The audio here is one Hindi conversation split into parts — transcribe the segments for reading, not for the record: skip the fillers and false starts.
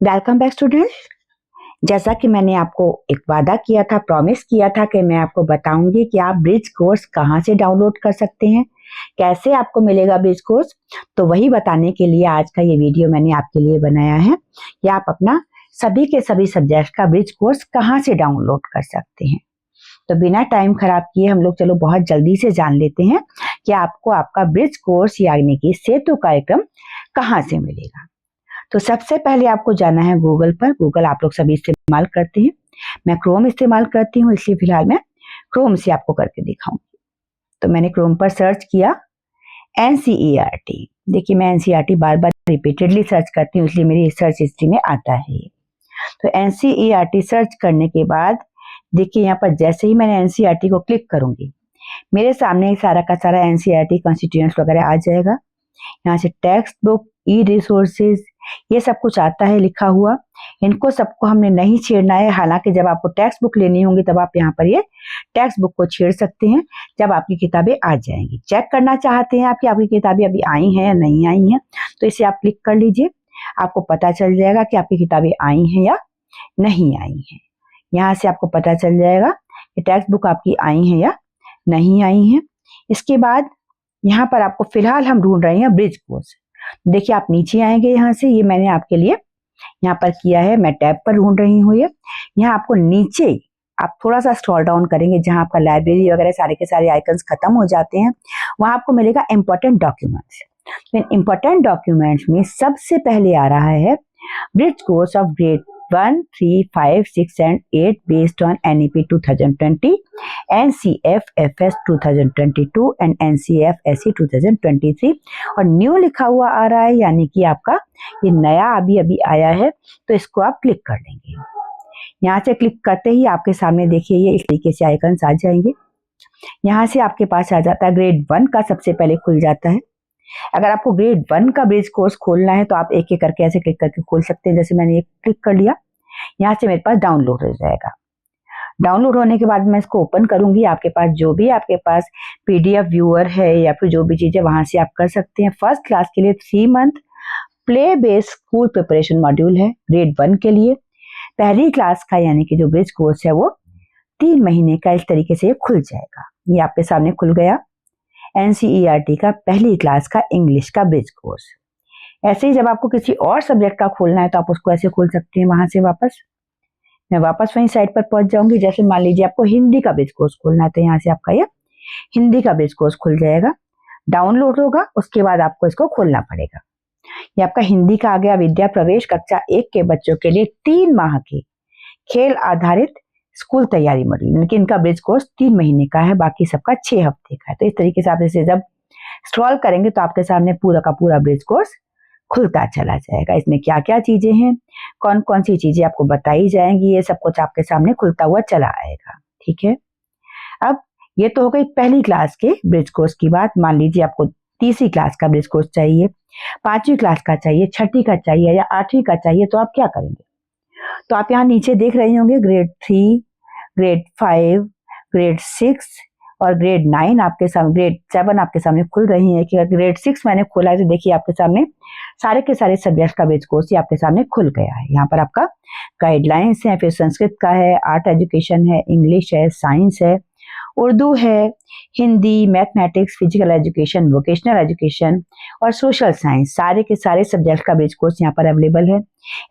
Welcome back students. जैसा कि मैंने आपको एक वादा किया था, प्रॉमिस किया था कि मैं आपको बताऊंगी कि आप ब्रिज कोर्स कहाँ से डाउनलोड कर सकते हैं, कैसे आपको मिलेगा ब्रिज कोर्स। तो वही बताने के लिए आज का ये वीडियो मैंने आपके लिए बनाया है कि आप अपना सभी के सभी सब्जेक्ट का ब्रिज कोर्स कहाँ से डाउनलोड कर सकते हैं। तो बिना टाइम खराब किए हम लोग चलो बहुत जल्दी से जान लेते हैं कि आपको आपका ब्रिज कोर्स यानी कि सेतु कार्यक्रम कहाँ से मिलेगा। तो सबसे पहले आपको जाना है गूगल पर। गूगल आप लोग सभी इस्तेमाल करते हैं, मैं क्रोम इस्तेमाल करती हूँ, इसलिए फिलहाल मैं क्रोम से आपको करके दिखाऊंगी। तो मैंने क्रोम पर सर्च किया NCERT। देखिए मैं NCERT बार बार रिपीटेडली सर्च करती हूँ, इसलिए मेरी सर्च हिस्ट्री में आता है। तो NCERT सर्च करने के बाद देखिए यहाँ पर जैसे ही मैंने NCERT को क्लिक करूंगी, मेरे सामने सारा का सारा NCERT कॉन्स्टिट्यूएंट्स वगैरह आ जाएगा। यहाँ से टेक्स्ट बुक, ई रिसोर्सेज, ये सब कुछ आता है लिखा हुआ। इनको सबको हमने नहीं छेड़ना है। हालांकि जब आपको टेक्स्ट बुक लेनी होंगी तब आप यहाँ पर ये टेक्स्ट बुक को छेड़ सकते हैं जब आपकी किताबें आ जाएंगी। चेक करना चाहते हैं आप कि आपकी किताबें अभी आई हैं या नहीं आई हैं, तो इसे आप क्लिक कर लीजिए, आपको पता चल जाएगा कि आपकी किताबें आई हैं या नहीं आई हैं। यहाँ से आपको पता चल जाएगा कि टेक्स्ट बुक आपकी आई हैं या नहीं आई हैं। इसके बाद यहाँ पर आपको फिलहाल हम ढूंढ रहे हैं ब्रिज कोर्स। देखिए आप नीचे आएंगे, यहाँ से ये मैंने आपके लिए यहाँ पर किया है, मैं टैब पर ढूंढ रही हूँ। ये यहाँ आपको नीचे आप थोड़ा सा स्क्रॉल डाउन करेंगे, जहाँ आपका लाइब्रेरी वगैरह सारे के सारे आइकन्स खत्म हो जाते हैं, वहां आपको मिलेगा इंपॉर्टेंट डॉक्यूमेंट्स। इंपॉर्टेंट डॉक्यूमेंट्स में सबसे पहले आ रहा है bridge course of grade 1, 3, 5, 6 and 8 based on NEP 2020, NCF-FS 2022 and NCF-SE 2023 और न्यू लिखा हुआ आ रहा है, यानी कि आपका ये नया अभी अभी आया है। तो इसको आप क्लिक कर लेंगे। यहाँ से क्लिक करते ही आपके सामने देखिए ये इस तरीके से आइकन्स आ जाएंगे। यहाँ से आपके पास आ जाता है ग्रेड 1 का, सबसे पहले खुल जाता है। अगर आपको ग्रेड 1 का ब्रिज कोर्स खोलना है तो आप एक एक करके ऐसे क्लिक करके खोल सकते हैं। जैसे मैंने एक क्लिक कर लिया, यहाँ से मेरे पास डाउनलोड हो जाएगा। डाउनलोड होने के बाद मैं इसको ओपन करूंगी। आपके पास जो भी आपके पास PDF व्यूअर है या फिर जो भी चीजें, वहां से आप कर सकते हैं। फर्स्ट क्लास के लिए 3 month play based school preparation module है। ग्रेड 1 के लिए पहली क्लास का यानी कि जो ब्रिज कोर्स है वो 3 महीने का इस तरीके से खुल जाएगा। ये आपके सामने खुल गया NCERT का पहली क्लास का इंग्लिश का ब्रिज कोर्स। ऐसे ही जब आपको किसी और सब्जेक्ट का खोलना है तो आप उसको ऐसे खोल सकते हैं। वहां से मैं वापस वही साइट पर पहुंच जाऊंगी। जैसे मान लीजिए आपको हिंदी का ब्रिज कोर्स खोलना है तो यहाँ से आपका ये हिंदी का ब्रिज कोर्स खुल जाएगा, डाउनलोड होगा, उसके बाद आपको इसको खोलना पड़ेगा। ये आपका हिंदी का आ गया। विद्या प्रवेश कक्षा 1 के बच्चों के लिए 3 माह की खेल आधारित स्कूल तैयारी मॉड्यूल, लेकिन इनका ब्रिज कोर्स 3 महीने का है, बाकी सबका 6 हफ्ते का है। तो इस तरीके से आप इसे जब स्क्रॉल करेंगे तो आपके सामने पूरा का पूरा ब्रिज कोर्स खुलता चला जाएगा। इसमें क्या क्या चीजें हैं, कौन कौन सी चीजें आपको बताई जाएंगी, ये सब कुछ आपके सामने खुलता हुआ चला आएगा। ठीक है, अब ये तो हो गई पहली क्लास के ब्रिज कोर्स की बात। मान लीजिए आपको तीसरी क्लास का ब्रिज कोर्स चाहिए, 5वीं क्लास का चाहिए, 6ठी का चाहिए या 8वीं का चाहिए, तो आप क्या करेंगे। तो आप यहाँ नीचे देख रहे होंगे ग्रेड 3, ग्रेड 5, ग्रेड 6 और ग्रेड 9 आपके सामने, ग्रेड 7 आपके सामने खुल रही है। कि ग्रेड 6 मैंने खोला है तो देखिए आपके सामने सारे के सारे सब्जेक्ट का ब्रिज कोर्स ही आपके सामने खुल गया है। यहाँ पर आपका गाइडलाइंस है, फिर संस्कृत का है, आर्ट एजुकेशन है, इंग्लिश है, साइंस है, उर्दू है, Hindi, mathematics, physical education, vocational education और सोशल साइंस, सारे के सारे सब्जेक्ट का ब्रिज कोर्स यहाँ पर अवेलेबल है।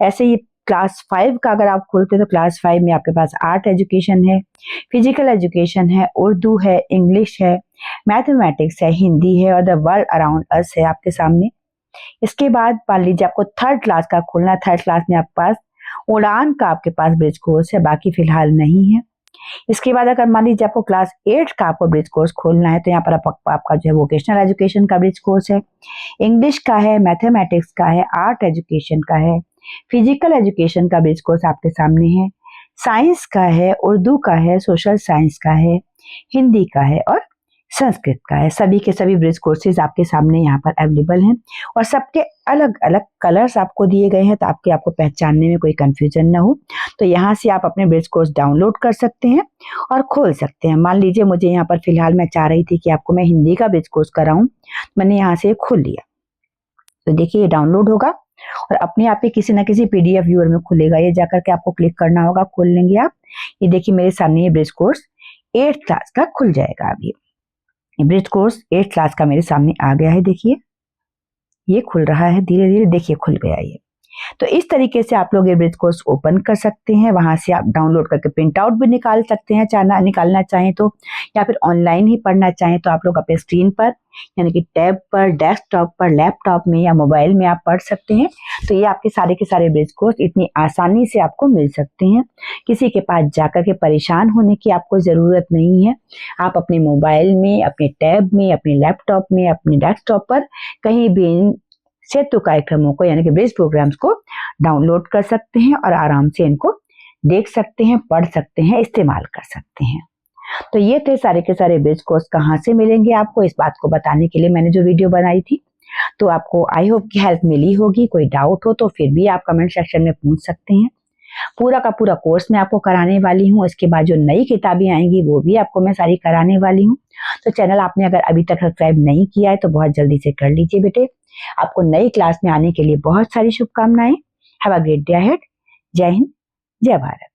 ऐसे ही क्लास 5 का अगर आप खोलते हैं तो क्लास 5 में आपके पास आर्ट एजुकेशन है, फिजिकल एजुकेशन है, उर्दू है, इंग्लिश है, मैथमेटिक्स है, हिंदी है और द वर्ल्ड अराउंड अस है आपके सामने। इसके बाद मान लीजिए आपको 3rd क्लास का खोलना है। 3rd क्लास में आपके पास उड़ान का आपके पास ब्रिज कोर्स है, बाकी फिलहाल नहीं है। इसके बाद अगर मान लीजिए आपको क्लास 8 का आपको ब्रिज कोर्स खोलना है तो यहाँ पर आपका जो है वोकेशनल एजुकेशन का ब्रिज कोर्स है, इंग्लिश का है, मैथमेटिक्स का है, आर्ट एजुकेशन का है, फिजिकल एजुकेशन का ब्रिज कोर्स आपके सामने है, साइंस का है, उर्दू का है, सोशल साइंस का है, हिंदी का है और संस्कृत का है। सभी के सभी ब्रिज कोर्सेज आपके सामने यहाँ पर अवेलेबल हैं और सबके अलग अलग कलर्स आपको दिए गए हैं, ताकि आपको पहचानने में कोई कंफ्यूजन ना हो। तो यहाँ से आप अपने ब्रिज कोर्स डाउनलोड कर सकते हैं और खोल सकते हैं। मान लीजिए मुझे यहाँ पर फिलहाल मैं चाह रही थी कि आपको मैं हिंदी का ब्रिज कोर्स कराऊं, मैंने यहाँ से खोल लिया। तो देखिए ये डाउनलोड होगा और अपने आप ही किसी ना किसी PDF व्यूअर में खुलेगा। ये जाकर के आपको क्लिक करना होगा, खोल लेंगे आप। ये देखिए मेरे सामने ये ब्रिज कोर्स 8th क्लास का खुल जाएगा। अभी ब्रिज कोर्स 8th क्लास का मेरे सामने आ गया है। देखिए ये खुल रहा है धीरे धीरे, देखिए खुल गया ये। तो इस तरीके से आप लोग ये ब्रिज कोर्स ओपन कर सकते हैं। वहां से आप डाउनलोड करके प्रिंट आउट भी निकाल सकते हैं, निकालना चाहें तो, या फिर ऑनलाइन ही पढ़ना चाहें तो आप लोग अपने स्क्रीन पर यानी कि टैब पर, डेस्कटॉप पर, लैपटॉप में या मोबाइल में आप पढ़ सकते हैं। तो ये आपके सारे के सारे ब्रिज कोर्स इतनी आसानी से आपको मिल सकते हैं। किसी के पास जाकर के परेशान होने की आपको जरूरत नहीं है। आप अपने मोबाइल में, अपने टैब में, अपने लैपटॉप में, अपने डेस्कटॉप पर कहीं भी सेतु कार्यक्रमों को यानी कि ब्रिज प्रोग्राम्स को डाउनलोड कर सकते हैं और आराम से इनको देख सकते हैं, पढ़ सकते हैं, इस्तेमाल कर सकते हैं। तो ये थे सारे के सारे ब्रिज कोर्स कहाँ से मिलेंगे आपको, इस बात को बताने के लिए मैंने जो वीडियो बनाई थी। तो आपको आई होप की हेल्प मिली होगी। कोई डाउट हो तो फिर भी आप कमेंट सेक्शन में पूछ सकते हैं। पूरा का पूरा कोर्स मैं आपको कराने वाली हूँ। इसके बाद जो नई किताबें आएंगी वो भी आपको मैं सारी कराने वाली हूँ। तो चैनल आपने अगर अभी तक सब्सक्राइब नहीं किया है तो बहुत जल्दी से कर लीजिए बेटे। आपको नई क्लास में आने के लिए बहुत सारी शुभकामनाएं। Have a great day ahead. जय हिंद, जय भारत।